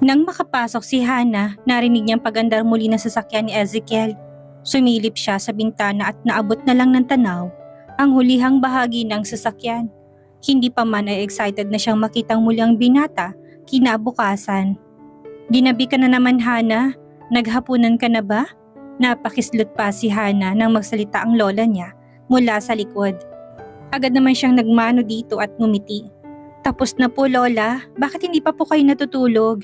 Nang makapasok si Hana, narinig niyang pagandar muli ng sasakyan ni Ezekiel. Sumilip siya sa bintana at naabot na lang ng tanaw ang hulihang bahagi ng sasakyan. Hindi pa man ay excited na siyang makitang muli ang binata kinabukasan. "Ginabi ka na naman, Hana? Naghapunan ka na ba?" Napakislot pa si Hana nang magsalita ang lola niya mula sa likod. Agad naman siyang nagmano dito at ngumiti. "Tapos na po, Lola. Bakit hindi pa po kayo natutulog?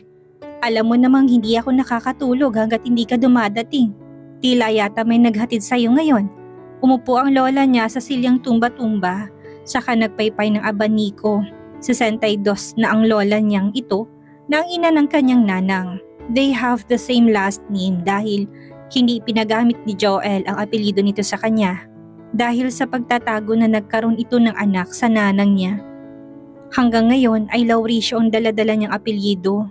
Alam mo namang hindi ako nakakatulog hanggat hindi ka dumadating. Tila yata may naghatid sa'yo ngayon." Umupo ang lola niya sa silyang tumba-tumba, saka nagpaypay ng abaniko. 62 na ang lola niyang ito na ang ina ng kanyang nanang. They have the same last name dahil hindi pinagamit ni Joel ang apelyido nito sa kanya dahil sa pagtatago na nagkaroon ito ng anak sa nanang niya. Hanggang ngayon ay Lauricio ang daladala niyang apelyido.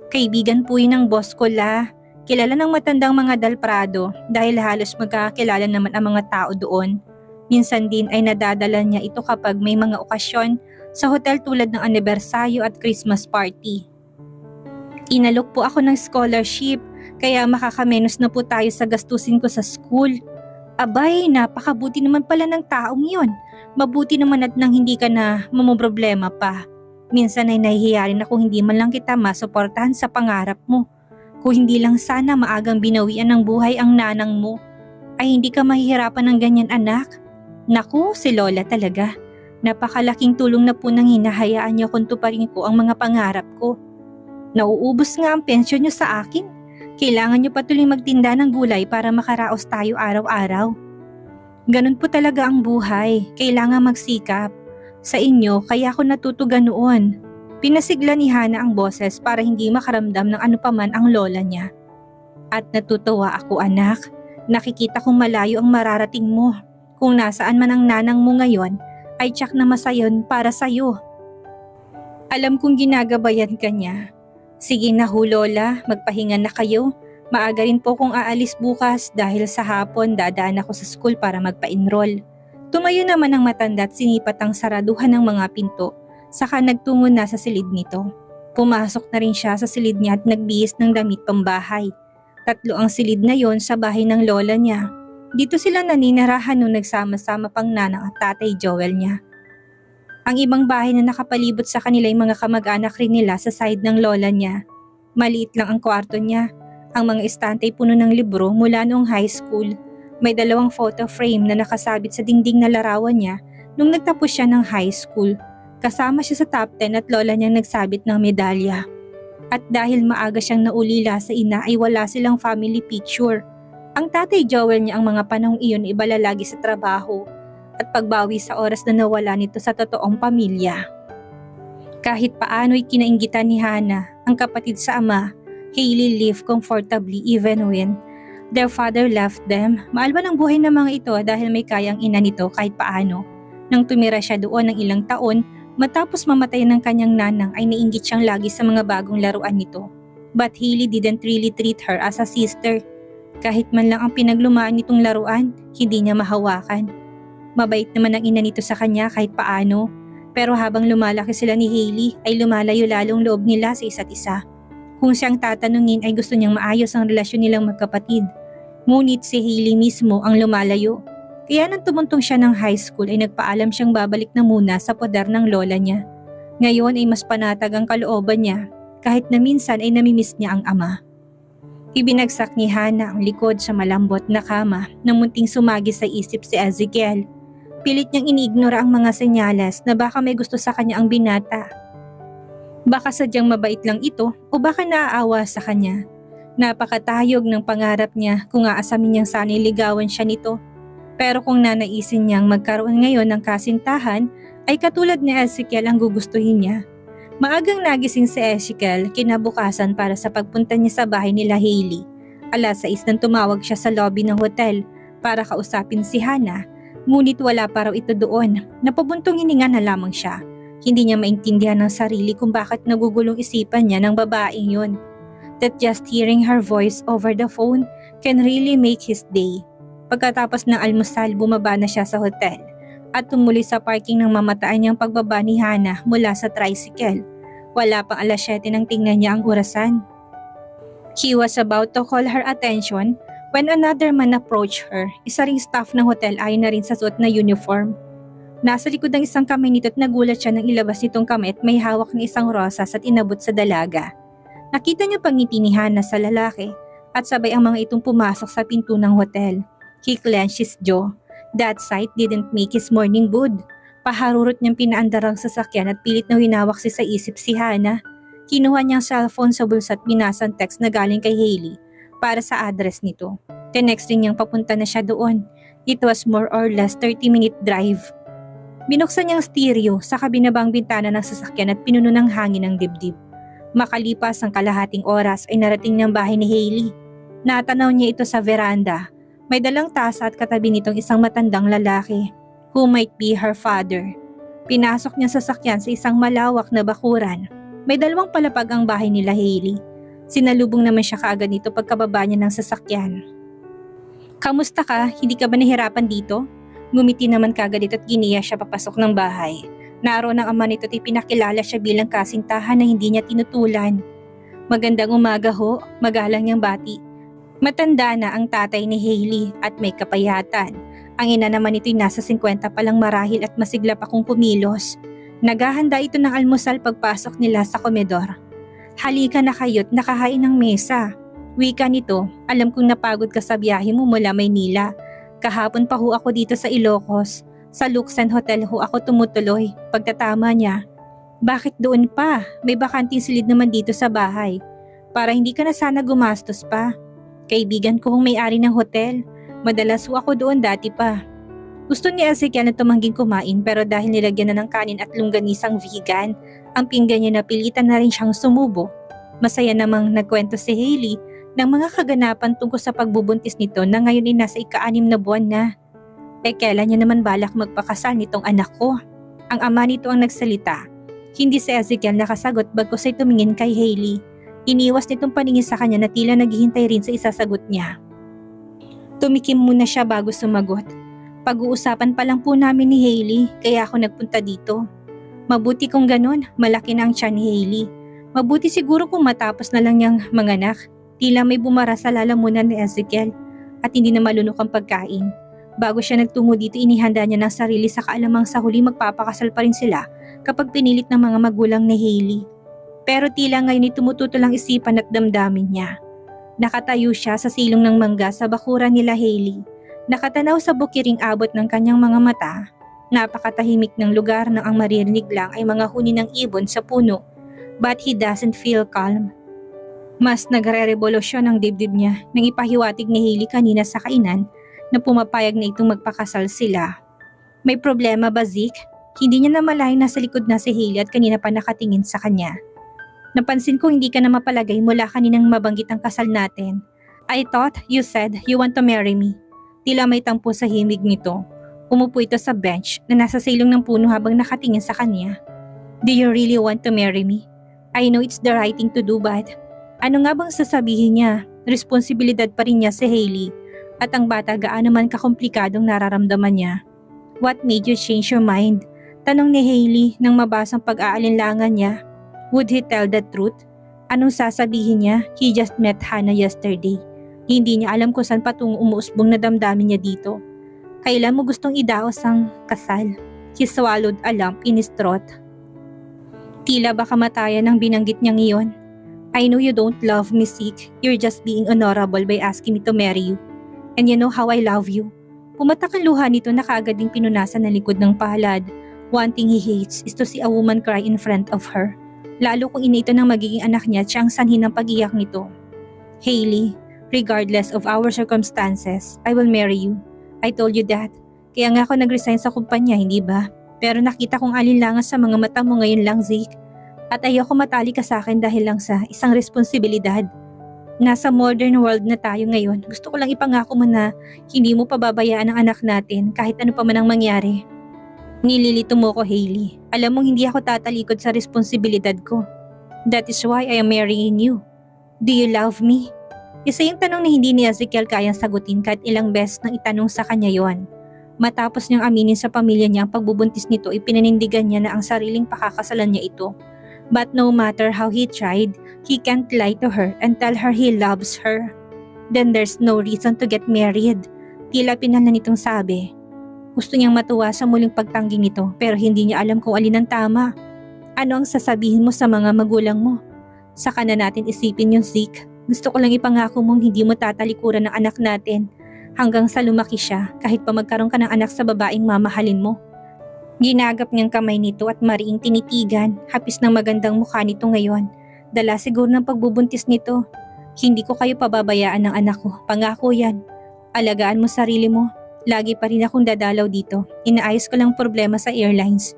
Kaibigan po yun ng boss ko, La. Kilala ng matandang mga Dalprado dahil halos magkakilala naman ang mga tao doon. Minsan din ay nadadala niya ito kapag may mga okasyon sa hotel tulad ng anibersaryo at Christmas party. "Inalok po ako ng scholarship kaya makakamenos na po tayo sa gastusin ko sa school." "Abay, napakabuti naman pala ng taong yon. Mabuti naman at nang hindi ka na mamumroblema pa. Minsan ay nahihiya rin ako hindi man lang kita masuportahan sa pangarap mo. Kung hindi lang sana maagang binawian ng buhay ang nanang mo, ay hindi ka mahihirapan ng ganyan, anak." "Naku, si Lola talaga. Napakalaking tulong na po nang hinahayaan niyo kung tuparin ko ang mga pangarap ko. Nauubos nga ang pensyon niyo sa akin. Kailangan niyo patuloy magtinda ng gulay para makaraos tayo araw-araw." "Ganun po talaga ang buhay. Kailangan magsikap. Sa inyo, kaya ako natutuga noon." Pinasigla ni Hana ang boses para hindi makaramdam ng ano paman ang lola niya. "At natutuwa ako, anak. Nakikita kong malayo ang mararating mo. Kung nasaan man ang nanang mo ngayon, ay tiyak na masayon para sa'yo. Alam kong ginagabayan ka niya. Sige na ho, Lola, magpahinga na kayo. Maaga rin po kung aalis bukas dahil sa hapon dadaan ako sa school para magpa-enroll." Tumayo naman ang matanda at sinipat ang saraduhan ng mga pinto. Saka nagtungo na sa silid nito. Pumasok na rin siya sa silid niya at nagbihis ng damit pambahay. 3 ang silid na yon sa bahay ng lola niya. Dito sila naninirahan nung nagsama-sama pang nanang at tatay Joel niya. Ang ibang bahay na nakapalibot sa kanila ay mga kamag-anak rin nila sa side ng lola niya. Maliit lang ang kwarto niya. Ang mga estante ay puno ng libro mula noong high school. May 2 photo frame na nakasabit sa dingding na larawan niya nung nagtapos siya ng high school. Kasama siya sa top 10 at lola niyang nagsabit ng medalya. At dahil maaga siyang naulila sa ina ay wala silang family picture. Ang tatay Joel niya ang mga panahong iyon ibala lagi sa trabaho at pagbawi sa oras na nawala nito sa totoong pamilya. Kahit paano'y kinainggitan ni Hana ang kapatid sa ama, Hailey lived comfortably even when their father left them. Maalban ang buhay ng mga ito dahil may kayang ina nito kahit paano. Nang tumira siya doon ng ilang taon, matapos mamatay ng kanyang nanang ay nainggit siyang lagi sa mga bagong laruan nito. But Hailey didn't really treat her as a sister. Kahit man lang ang pinaglumaan nitong laruan, hindi niya mahawakan. Mabait naman ang ina nito sa kanya kahit paano. Pero habang lumalaki sila ni Hailey ay lumalayo lalong loob nila sa isa't isa. Kung siyang tatanungin ay gusto niyang maayos ang relasyon nilang magkapatid. Ngunit si Hailey mismo ang lumalayo. Kaya nang tumuntong siya ng high school ay nagpaalam siyang babalik na muna sa poder ng lola niya. Ngayon ay mas panatag ang kalooban niya kahit na minsan ay namimiss niya ang ama. Ibinagsak ni Hana ang likod sa malambot na kama na munting sumagi sa isip si Ezekiel. Pilit niyang iniignora ang mga senyales na baka may gusto sa kanya ang binata. Baka sadyang mabait lang ito o baka naaawa sa kanya. Napakatayog ng pangarap niya kung aasamin niyang sana'y ligawan siya nito. Pero kung nanaisin niyang magkaroon ngayon ng kasintahan, ay katulad ni Ezekiel ang gugustuhin niya. Maagang nagising si Ezekiel kinabukasan para sa pagpunta niya sa bahay nila Hailey. 6:00 nang tumawag siya sa lobby ng hotel para kausapin si Hana, ngunit wala pa raw ito doon. Napabuntong hininga na lamang siya. Hindi niya maintindihan ng sarili kung bakit nagugulong isipan niya ng babaeng yun. That just hearing her voice over the phone can really make his day. Pagkatapos ng almusal, bumaba na siya sa hotel at tumuli sa parking ng mamataan niyang pagbaba ni Hana mula sa tricycle. Wala pang 7:00 nang tingnan niya ang orasan. He was about to call her attention when another man approached her. Isa ring staff ng hotel ayon na rin sa suot na uniform. Nasa likod ng isang kamay nito at nagulat siya nang ilabas nitong kamay at may hawak na isang rosas at inabot sa dalaga. Nakita niya pangiti ni Hannah sa lalaki at sabay ang mga itong pumasok sa pinto ng hotel. He clenched his jaw. That sight didn't make his morning good. Paharurot niyang pinaandar ang sasakyan at pilit na winawak sa isip si Hannah. Kinuha niyang cellphone sa bulsa at binasa ang text na galing kay Hailey para sa address nito. Tinext rin niyang papunta na siya doon. It was more or less 30-minute drive. Binuksan niyang stereo sa kabinabang bintana ng sasakyan at pinuno ng hangin ang dibdib. Makalipas ang kalahating oras ay narating niyang bahay ni Hailey. Natanaw niya ito sa veranda. May dalang tasa at katabi nitong isang matandang lalaki who might be her father. Pinasok niya sa sasakyan sa isang malawak na bakuran. May 2 palapag ang bahay nila Hailey. Sinalubong naman siya kaagad nito pagkababa niya ng sasakyan. "Kamusta ka? Hindi ka ba nahirapan dito?" Ngumiti naman kaagad ito at giniya siya papasok ng bahay. Naroon ang ama nito at ipinakilala siya bilang kasintahan na hindi niya tinutulan. "Magandang umaga ho," magalang niyang bati. Matanda na ang tatay ni Hailey at may kapayatan. Ang ina naman nito'y nasa 50 pa lang marahil at masigla pa kung kumilos. Naghahanda ito ng almusal pagpasok nila sa komedor. "Halika na kayo't nakahain ng mesa." Wika nito, "Alam kong napagod ka sa biyahe mo mula Maynila. Kahapon pa ho ako dito sa Ilocos. Sa Luxan Hotel ho ako tumutuloy." Pagtatama niya, "Bakit doon pa? May bakanting silid naman dito sa bahay. Para hindi ka na sana gumastos pa. Kaibigan ko hong may-ari ng hotel. Madalas ho ako doon dati pa." Gusto ni Ezekiel na tumangging kumain pero dahil nilagyan na ng kanin at longganisang vegan, ang pinggan niya napilitan na rin siyang sumubo. Masaya namang nagkwento si Hailey ng mga kaganapan tungkol sa pagbubuntis nito na ngayon ay nasa ika-6 na buwan na. Kailan niya naman balak magpakasal nitong anak ko? Ang ama nito ang nagsalita. Hindi si Ezekiel nakasagot bagkus ay tumingin kay Hailey. Iniwas nitong paningin sa kanya na tila naghihintay rin sa isasagot niya. Tumikim muna siya bago sumagot. "Pag-uusapan pa lang po namin ni Hailey kaya ako nagpunta dito." "Mabuti kung ganun, malaki na ang tiyan ni Hailey. Mabuti siguro kung matapos na lang niyang manganak." Tila may bumara sa lalamunan ni Ezekiel at hindi na malunok ang pagkain. Bago siya nagtungo dito, inihanda niya ng sarili sa kaalamang sa huli magpapakasal pa rin sila kapag pinilit ng mga magulang ni Hailey. Pero tila ngayon ay tumututol ang isipan at damdamin niya. Nakatayo siya sa silong ng mangga sa bakuran nila Hailey. Nakatanaw sa bukiring abot ng kanyang mga mata. Napakatahimik ng lugar na ang maririnig lang ay mga huni ng ibon sa puno. But he doesn't feel calm. Mas nagre-revolusyon ang dibdib niya nang ipahiwatig ni Hailey kanina sa kainan na pumapayag na itong magpakasal sila. "May problema ba, Zeke?" Hindi niya namalayan na sa likod na si Hailey at kanina pa nakatingin sa kanya. "Napansin ko hindi ka na mapalagay mula kaninang mabanggit ang kasal natin. I thought you said you want to marry me." Tila may tampo sa himig nito. Umupo ito sa bench na nasa silong ng puno habang nakatingin sa kanya. "Do you really want to marry me? I know it's the right thing to do but..." Ano nga bang sasabihin niya? Responsibilidad pa rin niya si Hailey at ang bata gaano man kakomplikadong nararamdaman niya. "What made you change your mind?" Tanong ni Hailey nang mabasang pag-aalinlangan niya. Would he tell the truth? Anong sasabihin niya? He just met Hannah yesterday. Hindi niya alam kung saan patungong umuusbong na damdamin niya dito. Kailan mo gustong idaos ang kasal? He swallowed a lump in his throat. Tila ba kamatayan ang binanggit niyang iyon. "I know you don't love me, Zeke. You're just being honorable by asking me to marry you. And you know how I love you." Pumatak ang luha nito na kaagad ding pinunasan ng likod ng palad. One thing he hates is to see a woman cry in front of her. Lalo kung ina ito ng magiging anak niya at siya ang sanhi ng pag-iyak nito. "Hailey, regardless of our circumstances, I will marry you. I told you that. Kaya nga ako nag-resign sa kumpanya, hindi ba? Pero nakita kong alinlangan sa mga mata mo ngayon lang, Zeke. At ayoko matali ka sa akin dahil lang sa isang responsibilidad. Nasa modern world na tayo ngayon. Gusto ko lang ipangako mo na hindi mo pababayaan ang anak natin kahit ano pa man ang mangyari." "Nililito mo ko, Hailey. Alam mong hindi ako tatalikod sa responsibilidad ko. That is why I am marrying you. Do you love me?" Isa yung tanong na hindi ni Ezekiel kayang sagutin kahit ilang beses nang itanong sa kanya yon. Matapos niyang aminin sa pamilya niya ang pagbubuntis nito, ipinanindigan niya na ang sariling pakakasalan niya ito. But no matter how he tried, he can't lie to her and tell her he loves her. Then there's no reason to get married. Tila pinala nitong sabi. Gusto niyang matuwa sa muling pagtanggi nito pero hindi niya alam kung alin ang tama. Ano ang sasabihin mo sa mga magulang mo? Saka na natin isipin yung Zeke. Gusto ko lang ipangako mong hindi mo tatalikuran ng anak natin hanggang sa lumaki siya kahit pa magkaroon ka ng anak sa babaeng mamahalin mo. Ginagap niyang kamay nito at mariing tinitigan, hapis ng magandang mukha nito ngayon. Dala siguro ng pagbubuntis nito. Hindi ko kayo pababayaan ng anak ko, pangako yan. Alagaan mo sarili mo, lagi pa rin akong dadalaw dito. Inaayos ko lang problema sa airlines.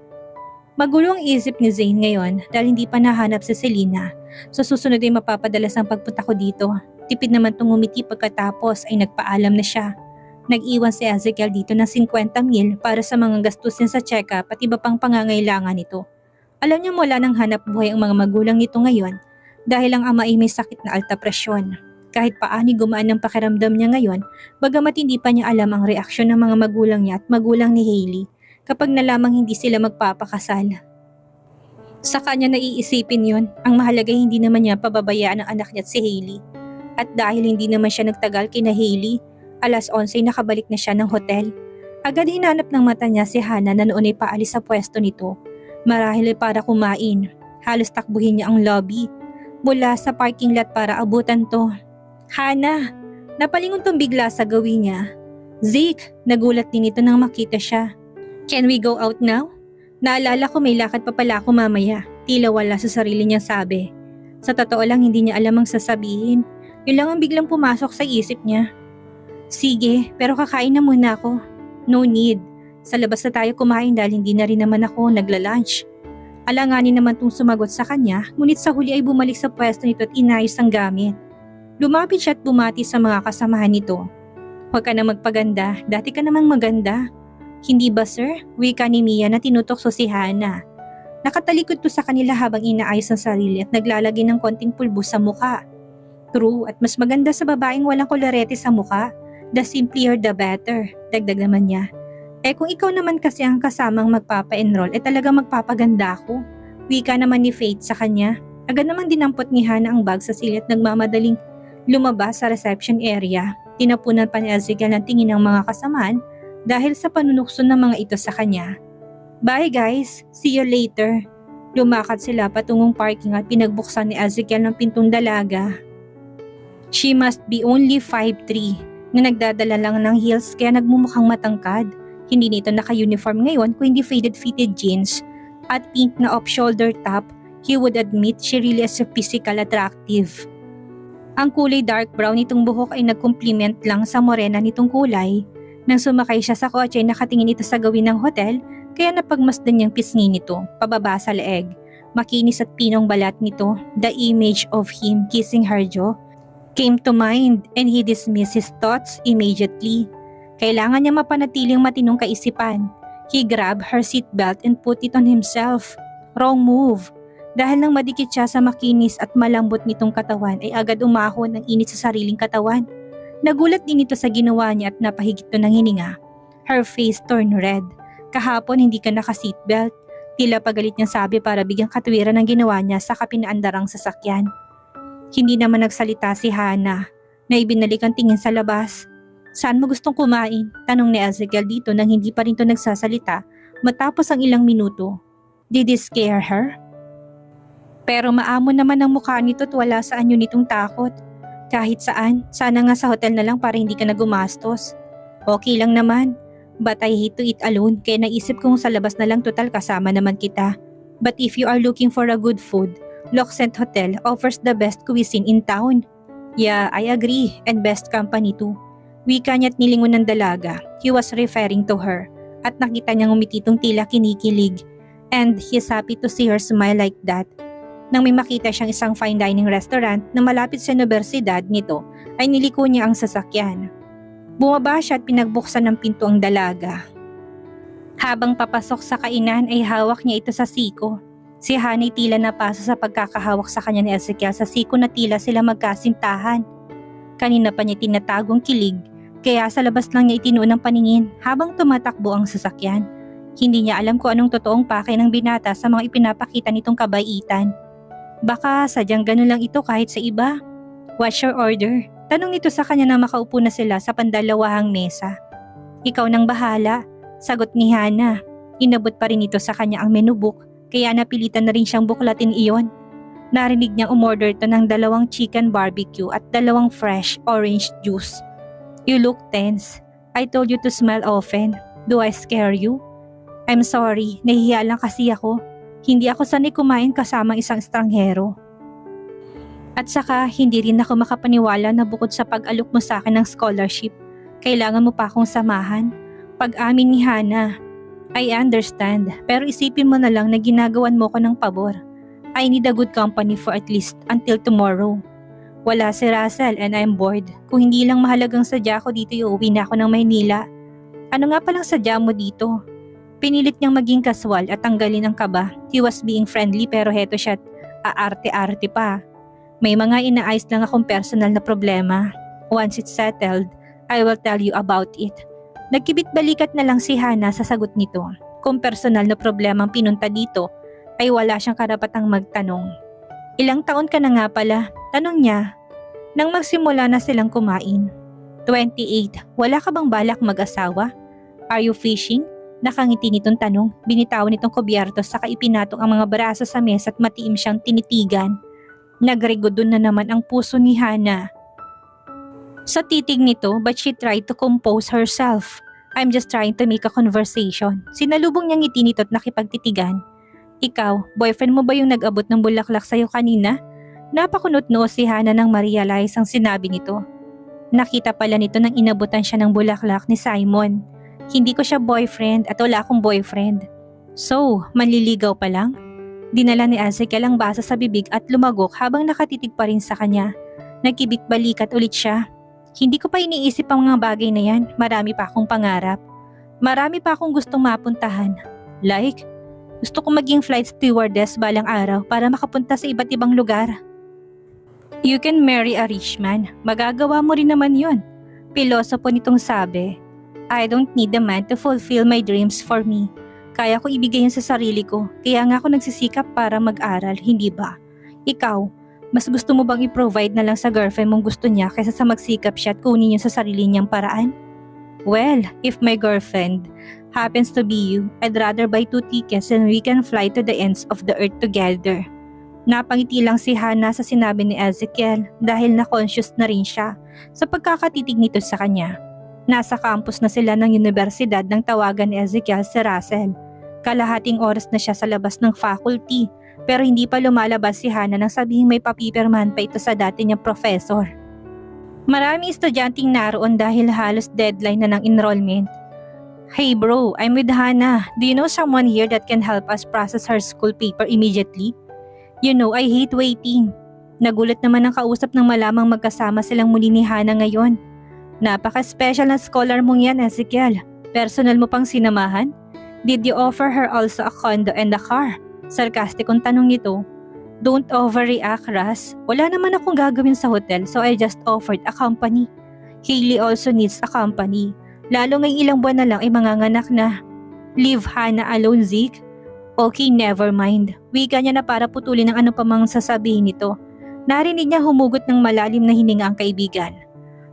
Magulo ang isip ni Zane ngayon dahil hindi pa nahanap si Selena. Sa susunod ay mapapadalas ang pagpunta ko dito. Tipid naman tumumiti pagkatapos ay nagpaalam na siya. Nag-iwan si Ezekiel dito ng 50,000 para sa mga gastusin sa check-up at iba pang pangangailangan nito. Alam niya wala nang hanap buhay ang mga magulang nito ngayon dahil ang ama ay may sakit na alta presyon. Kahit paani gumaan ang pakiramdam niya ngayon, bagamat hindi pa niya alam ang reaksyon ng mga magulang niya at magulang ni Hailey kapag nalamang hindi sila magpapakasal. Sa kanya naiisipin yon, ang mahalaga hindi naman niya pababayaan ang anak niya at si Hailey. At dahil hindi naman siya nagtagal kina Hailey, alas 11 nakabalik na siya ng hotel. Agad hinanap ng mata niya si Hannah na noon ay paalis sa pwesto nito. Marahil ay para kumain. Halos takbuhin niya ang lobby mula sa parking lot para abutan to. Hannah! Napalingon tong bigla sa gawin niya. Zeke! Nagulat din ito nang makita siya. Can we go out now? Naalala ko may lakad pa pala ako mamaya. Tila wala sa sarili niyang sabi. Sa totoo lang hindi niya alam ang sasabihin. Yun lang ang biglang pumasok sa isip niya. Sige, pero kakain na muna ako. No need. Sa labas na tayo kumain dahil hindi na rin naman ako nagla-lunch. Alanganin naman tong sumagot sa kanya, ngunit sa huli ay bumalik sa pwesto nito at inayos ang gamit. Lumapit siya at bumati sa mga kasamahan nito. Huwag ka na magpaganda, dati ka namang maganda. Hindi ba sir? Wika ni Mia na tinutokso si Hannah. Nakatalikod to sa kanila habang inaayos ang sarili at naglalagay ng konting pulbo sa muka. True, at mas maganda sa babaeng walang kolorete sa muka. The simpler the better, dagdag naman niya. Kung ikaw naman kasi ang kasamang magpapa-enroll, talagang magpapaganda ako. Wika naman ni Faith sa kanya. Agad namang dinampot ni Hannah ang bag sa silid at nagmamadaling lumabas sa reception area. Tinapunan pa ni Ezekiel ang tingin ng mga kasamaan dahil sa panunukso ng mga ito sa kanya. Bye guys, see you later. Lumakad sila patungong parking at pinagbuksan ni Ezekiel ng pintong dalaga. She must be only 5'3". Na nagdadala lang ng heels kaya nagmumukhang matangkad. Hindi nito naka-uniform ngayon kundi faded fitted jeans at pink na off-shoulder top. He would admit she really is physical attractive. Ang kulay dark brown nitong buhok ay nag-complement lang sa morena nitong kulay. Nang sumakay siya sa kotse ay nakatingin ito sa gawin ng hotel kaya napagmasdan niyang pisngi nito pababa sa leeg. Makinis at pinong balat nito, the image of him kissing her jaw came to mind and he dismissed his thoughts immediately. Kailangan niya mapanatiling matinong kaisipan. He grabbed her seatbelt and put it on himself. Wrong move. Dahil nang madikit siya sa makinis at malambot nitong katawan ay agad umahon ang init sa sariling katawan. Nagulat din ito sa ginawa niya at napahigit to ng hininga. Her face turned red. Kahapon hindi ka naka-seatbelt. Tila pagalit niyang sabi para bigyang katwiran ang ginawa niya sa kapinaandarang sasakyan. Hindi naman nagsalita si Hannah na ibinalik ang tingin sa labas. Saan mo gustong kumain? Tanong ni Ezekiel dito nang hindi pa rin to nagsasalita matapos ang ilang minuto. Did it scare her? Pero maamo naman ang mukha nito at wala sa anyo nitong takot. Kahit saan, sana nga sa hotel na lang para hindi ka na gumastos. Okay lang naman. But I hate to eat alone kaya naisip kong sa labas na lang total kasama naman kita. But if you are looking for a good food, Loxent Hotel offers the best cuisine in town. Yeah, I agree and best company too. Wika niya't nilingon ng dalaga. He was referring to her at nakita niyang umititong tila kinikilig. And he's happy to see her smile like that. Nang may makita siyang isang fine dining restaurant na malapit sa universidad nito, ay niliko niya ang sasakyan. Bumaba siya at pinagbuksan ng pinto ang dalaga. Habang papasok sa kainan ay hawak niya ito sa siko. Si Hannah tila napasa sa pagkakahawak sa kanya ni Ezekiel sa siko na tila sila magkasintahan. Kanina pa niya tinatagong kilig, kaya sa labas lang niya itinuon ang paningin habang tumatakbo ang sasakyan. Hindi niya alam kung anong totoong pakay ng binata sa mga ipinapakita nitong kabaitan. Baka sadyang ganun lang ito kahit sa iba. What's your order? Tanong nito sa kanya na makaupo na sila sa pandalawahang mesa. Ikaw nang bahala, sagot ni Hana. Inabot pa rin ito sa kanya ang menu book kaya napilitan na rin siyang buklatin iyon. Narinig niyang umorder to ng 2 chicken barbecue at 2 fresh orange juice. You look tense. I told you to smile often. Do I scare you? I'm sorry, nahihiya lang kasi ako. Hindi ako sanay kumain kasamang isang estranghero. At saka hindi rin ako makapaniwala na bukod sa pag-alok mo sa akin ng scholarship, kailangan mo pa akong samahan. Pag-amin ni Hana, I understand pero isipin mo na lang na ginagawan mo ko ng pabor. I need a good company for at least until tomorrow. Wala si Russell and I'm bored. Kung hindi lang mahalagang sadya ko dito, uuwi na ako ng Maynila. Ano nga palang sadya mo dito? Pinilit niyang maging kaswal at tanggalin ang kaba. He was being friendly pero heto siya, aarte-arte pa. May mga inaayos lang akong personal na problema. Once it's settled, I will tell you about it. Nagkibit-balikat na lang si Hana sa sagot nito. Kung personal na problema ang pinunta dito, ay wala siyang karapatang magtanong. Ilang taon ka na nga pala? Tanong niya. Nang magsimula na silang kumain. 28. Wala ka bang balak mag-asawa? Are you fishing? Nakangiti nitong tanong. Binitawan nitong kubyerto saka ipinatong ang mga braso sa mesa at matiim siyang tinitigan. Nagregodon na naman ang puso ni Hana. Sa titig nito, but she tried to compose herself. I'm just trying to make a conversation. Sinalubong niyang ngiti nito at nakipagtitigan. Ikaw, boyfriend mo ba yung nag-abot ng bulaklak sa'yo kanina? Napakunot noo si Hana nang ma-realize ang sinabi nito. Nakita pala nito nang inabutan siya ng bulaklak ni Simon. Hindi ko siya boyfriend at wala akong boyfriend. So, manliligaw pa lang? Dinala ni Ezekiel ang basa sa bibig at lumagok habang nakatitig pa rin sa kanya. Nagkibit-balikat ulit siya. Hindi ko pa iniisip ang mga bagay na yan. Marami pa akong pangarap. Marami pa akong gustong mapuntahan. Like, gusto ko maging flight stewardess balang araw para makapunta sa iba't ibang lugar. You can marry a rich man. Magagawa mo rin naman yun. Pilosopo nitong sabi. I don't need a man to fulfill my dreams for me. Kaya ko ibigay yun sa sarili ko. Kaya nga ako nagsisikap para mag-aral, hindi ba? Ikaw, mas gusto mo bang i-provide na lang sa girlfriend mong gusto niya kaysa sa magsikap siya at kunin yun sa sarili niyang paraan? Well, if my girlfriend happens to be you, I'd rather buy 2 tickets and we can fly to the ends of the earth together. Napangiti lang si Hana sa sinabi ni Ezekiel dahil na-conscious na rin siya sa pagkakatitig nito sa kanya. Nasa campus na sila ng universidad nang tawagan ni Ezekiel si Russell. Kalahating oras na siya sa labas ng faculty pero hindi pa lumalabas si Hana nang sabihing may papipirmahan pa ito sa dati niyang professor. Maraming estudyanteng naroon dahil halos deadline na ng enrollment. Hey bro, I'm with Hana. Do you know someone here that can help us process her school paper immediately? You know, I hate waiting. Nagulat naman ang kausap nang malamang magkasama silang muli ni Hana ngayon. Napaka-special na scholar mong yan, Ezekiel. Personal mo pang sinamahan? Did you offer her also a condo and a car? Sarkastikong tanong nito. Don't overreact, Ras. Wala naman akong gagawin sa hotel so I just offered a company. Hailey also needs a company. Lalo ngayong ilang buwan na lang ay manganganak na. Leave Hana alone, Zeke. Okay, never mind. Wika niya na para putulin ang ano pa mang sasabihin nito. Narinig niya humugot ng malalim na hininga ang kaibigan.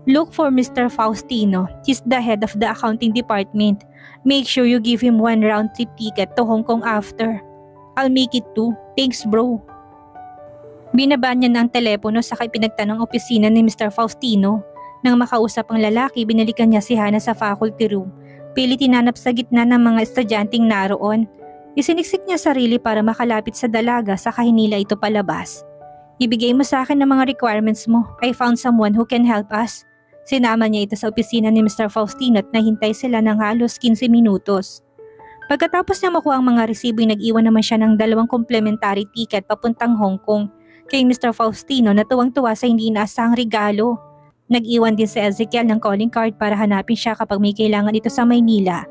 Look for Mr. Faustino. He's the head of the accounting department. Make sure you give him 1 round trip ticket to Hong Kong after. I'll make it too. Thanks bro. Binabaan niya na ang telepono sa pinagtanong opisina ni Mr. Faustino. Nang makausap ang lalaki, binalikan niya si Hana sa faculty room. Pilit tinanap sa gitna ng mga estudyanteng naroon. Isiniksik niya sarili para makalapit sa dalaga sa hinila ito palabas. Ibigay mo sa akin ang mga requirements mo. I found someone who can help us. Sinama niya ito sa opisina ni Mr. Faustino at nahintay sila ng halos 15 minutos. Pagkatapos niya makuha ang mga resibo, nag-iwan naman siya ng 2 complimentary ticket papuntang Hong Kong. Kay Mr. Faustino na tuwang-tuwa sa hindi inaasahang regalo. Nag-iwan din si Ezekiel ng calling card para hanapin siya kapag may kailangan ito sa Maynila.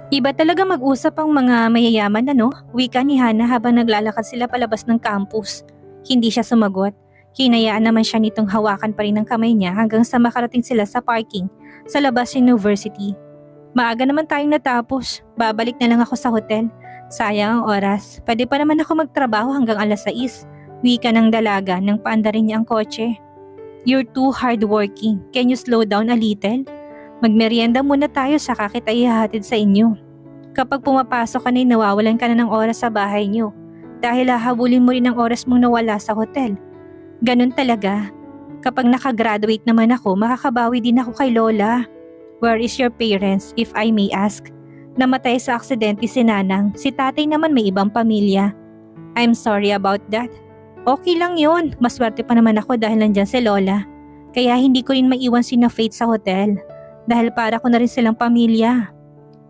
Iba talaga mag-usap ang mga mayayaman Wika ni Hana habang naglalakad sila palabas ng campus. Hindi siya sumagot. Hinayaan naman siya nitong hawakan pa rin ng kamay niya hanggang sa makarating sila sa parking sa labas ng university. Maaga naman tayong natapos. Babalik na lang ako sa hotel. Sayang ang oras. Pwede pa naman ako magtrabaho hanggang alas 6. Wika ng dalaga nang paandarin niya ang kotse. You're too hardworking. Can you slow down a little? Magmerienda muna tayo saka kita ihahatid sa inyo. Kapag pumapasok ka na nawawalan ka na ng oras sa bahay niyo dahil hahabulin mo rin ang oras mong nawala sa hotel. Ganun talaga. Kapag nakagraduate naman ako, makakabawi din ako kay Lola. Where is your parents, if I may ask? Namatay sa aksidente si Nanang, si tatay naman may ibang pamilya. I'm sorry about that. Okay lang yun, maswerte pa naman ako dahil nandyan si Lola. Kaya hindi ko rin maiwan si Faith sa hotel. Dahil para ko na rin silang pamilya.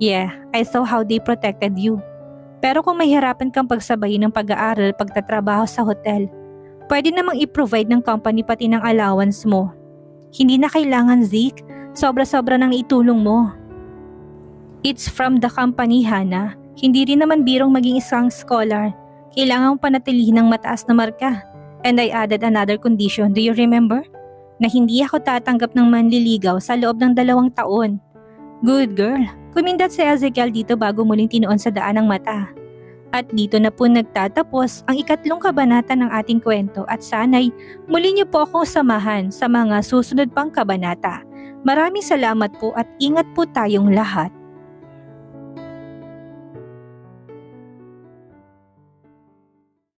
Yeah, I saw how they protected you. Pero kung mahirapan kang pagsabayin ng pag-aaral pagtatrabaho sa hotel, pwede namang i-provide ng company pati ng allowance mo. Hindi na kailangan, Zeke. Sobra-sobra nang itulong mo. It's from the company, Hana. Hindi rin naman birong maging isang scholar. Kailangan mong panatilihin ng mataas na marka. And I added another condition, do you remember? Na hindi ako tatanggap ng manliligaw sa loob ng 2 taon. Good girl. Kumindat si Ezekiel dito bago muling tinuon sa daan ng mata. At dito na po nagtatapos ang 3 kabanata ng ating kwento at sana'y muli niyo po akong samahan sa mga susunod pang kabanata. Maraming salamat po at ingat po tayong lahat.